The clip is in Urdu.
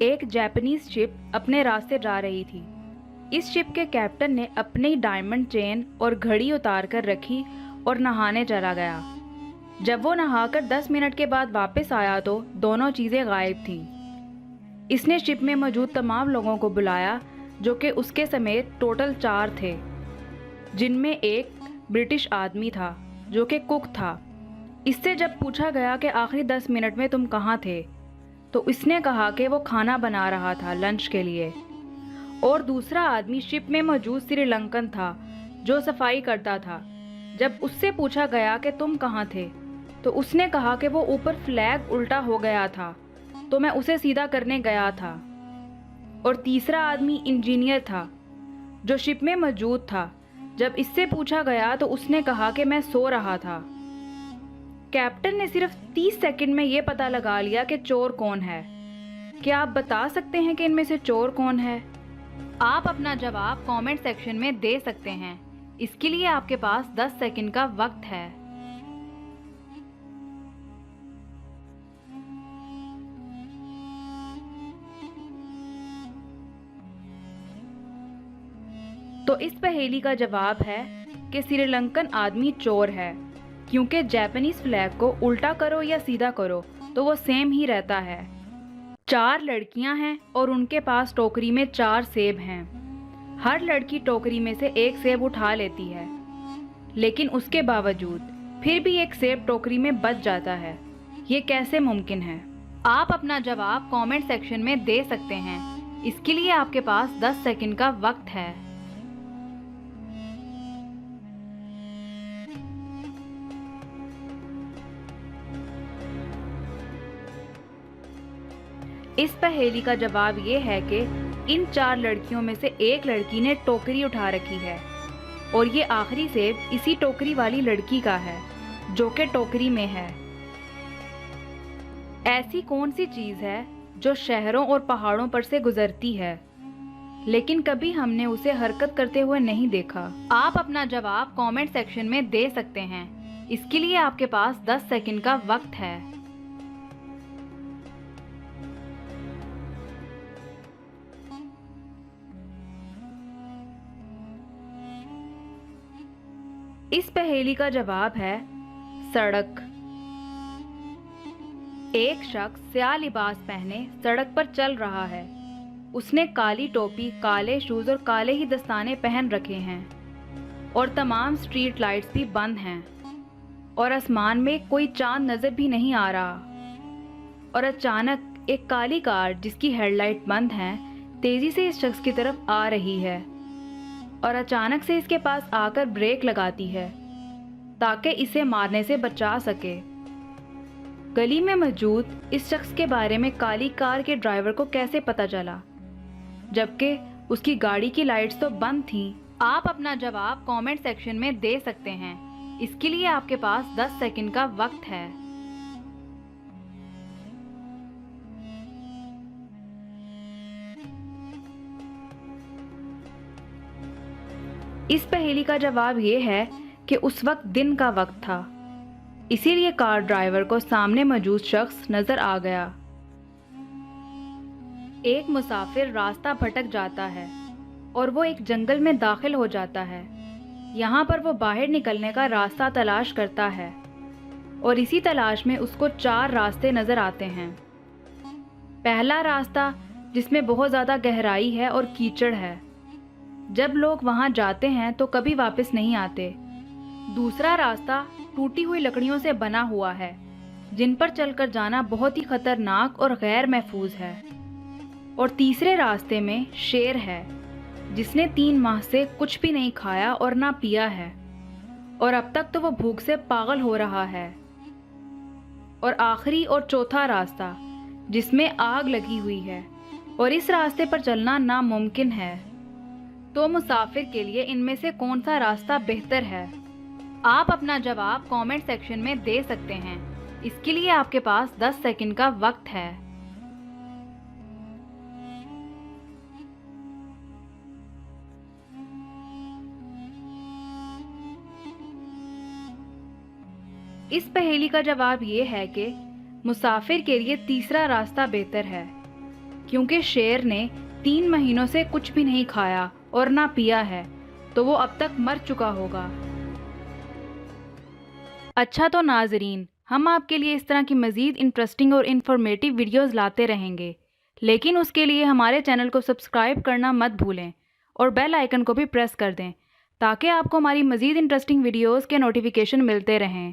ایک جاپنیز شپ اپنے راستے جا رہی تھی۔ اس شپ کے کیپٹن نے اپنی ڈائمنڈ چین اور گھڑی اتار کر رکھی اور نہانے چلا گیا۔ جب وہ نہا کر 10 منٹ کے بعد واپس آیا تو دونوں چیزیں غائب تھیں۔ اس نے شپ میں موجود تمام لوگوں کو بلایا، جو کہ اس کے سمیت ٹوٹل 4 تھے، جن میں ایک برٹش آدمی تھا جو کہ کک تھا۔ اس سے جب پوچھا گیا کہ آخری 10 منٹ میں تم کہاں تھے، تو اس نے کہا کہ وہ کھانا بنا رہا تھا لنچ کے لیے۔ اور دوسرا آدمی شپ میں موجود سری لنکن تھا جو صفائی کرتا تھا۔ جب اس سے پوچھا گیا کہ تم کہاں تھے، تو اس نے کہا کہ وہ اوپر فلیگ الٹا ہو گیا تھا تو میں اسے سیدھا کرنے گیا تھا۔ اور تیسرا آدمی انجینئر تھا جو شپ میں موجود تھا۔ جب اس سے پوچھا گیا تو اس نے کہا کہ میں سو رہا تھا۔ کیپٹن نے صرف 30 سیکنڈ میں یہ پتہ لگا لیا کہ چور کون ہے۔ کیا آپ بتا سکتے ہیں کہ ان میں سے چور کون ہے؟ آپ اپنا جواب کامنٹ سیکشن میں دے سکتے ہیں۔ اس کے لیے آپ کے پاس 10 سیکنڈ کا وقت ہے۔ تو اس پہیلی کا جواب ہے کہ سری لنکن آدمی چور ہے، کیونکہ جاپنیز فلیگ کو الٹا کرو یا سیدھا کرو تو وہ سیم ہی رہتا ہے۔ 4 لڑکیاں ہیں اور ان کے پاس ٹوکری میں 4 سیب ہیں۔ ہر لڑکی ٹوکری میں سے ایک سیب اٹھا لیتی ہے، لیکن اس کے باوجود پھر بھی ایک سیب ٹوکری میں بچ جاتا ہے۔ یہ کیسے ممکن ہے؟ آپ اپنا جواب کامنٹ سیکشن میں دے سکتے ہیں۔ اس کے لیے آپ کے پاس 10 سیکنڈ کا وقت ہے۔ اس پہیلی کا جواب یہ ہے کہ ان 4 لڑکیوں میں سے ایک لڑکی نے ٹوکری اٹھا رکھی ہے، اور یہ آخری سیب اسی ٹوکری والی لڑکی کا ہے جو کہ ٹوکری میں ہے۔ ایسی کون سی چیز ہے جو شہروں اور پہاڑوں پر سے گزرتی ہے، لیکن کبھی ہم نے اسے حرکت کرتے ہوئے نہیں دیکھا؟ آپ اپنا جواب کامنٹ سیکشن میں دے سکتے ہیں۔ اس کے لیے آپ کے پاس 10 سیکنڈ کا وقت ہے۔ اس پہیلی کا جواب ہے سڑک۔ ایک شخص سیاہ لباس پہنے سڑک پر چل رہا ہے۔ اس نے کالی ٹوپی، کالے شوز اور کالے ہی دستانے پہن رکھے ہیں، اور تمام اسٹریٹ لائٹس بھی بند ہیں، اور آسمان میں کوئی چاند نظر بھی نہیں آ رہا۔ اور اچانک ایک کالی کار جس کی ہیڈ لائٹ بند ہیں تیزی سے اس شخص کی طرف آ رہی ہے، اور اچانک سے اس کے پاس آ کر بریک لگاتی ہے تاکہ اسے مارنے سے بچا سکے۔ گلی میں موجود اس شخص کے بارے میں کالی کار کے ڈرائیور کو کیسے پتہ چلا، جبکہ اس کی گاڑی کی لائٹس تو بند تھیں؟ آپ اپنا جواب کامنٹ سیکشن میں دے سکتے ہیں۔ اس کے لیے آپ کے پاس 10 سیکنڈ کا وقت ہے۔ اس پہیلی کا جواب یہ ہے کہ اس وقت دن کا وقت تھا، اسی لیے کار ڈرائیور کو سامنے موجود شخص نظر آ گیا۔ ایک مسافر راستہ بھٹک جاتا ہے اور وہ ایک جنگل میں داخل ہو جاتا ہے۔ یہاں پر وہ باہر نکلنے کا راستہ تلاش کرتا ہے، اور اسی تلاش میں اس کو 4 راستے نظر آتے ہیں۔ پہلا راستہ جس میں بہت زیادہ گہرائی ہے اور کیچڑ ہے، جب لوگ وہاں جاتے ہیں تو کبھی واپس نہیں آتے۔ دوسرا راستہ ٹوٹی ہوئی لکڑیوں سے بنا ہوا ہے، جن پر چل کر جانا بہت ہی خطرناک اور غیر محفوظ ہے۔ اور تیسرے راستے میں شیر ہے، جس نے 3 ماہ سے کچھ بھی نہیں کھایا اور نہ پیا ہے، اور اب تک تو وہ بھوک سے پاگل ہو رہا ہے۔ اور آخری اور چوتھا راستہ جس میں آگ لگی ہوئی ہے، اور اس راستے پر چلنا ناممکن ہے۔ تو مسافر کے لیے ان میں سے کون سا راستہ بہتر ہے؟ آپ اپنا جواب کامنٹ سیکشن میں دے سکتے ہیں۔ اس کے لیے آپ کے پاس 10 سیکنڈ کا وقت ہے۔ اس پہیلی کا جواب یہ ہے کہ مسافر کے لیے تیسرا راستہ بہتر ہے، کیونکہ شیر نے 3 مہینوں سے کچھ بھی نہیں کھایا اور نہ پیا ہے تو وہ اب تک مر چکا ہوگا۔ اچھا تو ناظرین، ہم آپ کے لیے اس طرح کی مزید انٹرسٹنگ اور انفارمیٹیو ویڈیوز لاتے رہیں گے، لیکن اس کے لیے ہمارے چینل کو سبسکرائب کرنا مت بھولیں اور بیل آئیکن کو بھی پریس کر دیں تاکہ آپ کو ہماری مزید انٹرسٹنگ ویڈیوز کے نوٹیفیکیشن ملتے رہیں۔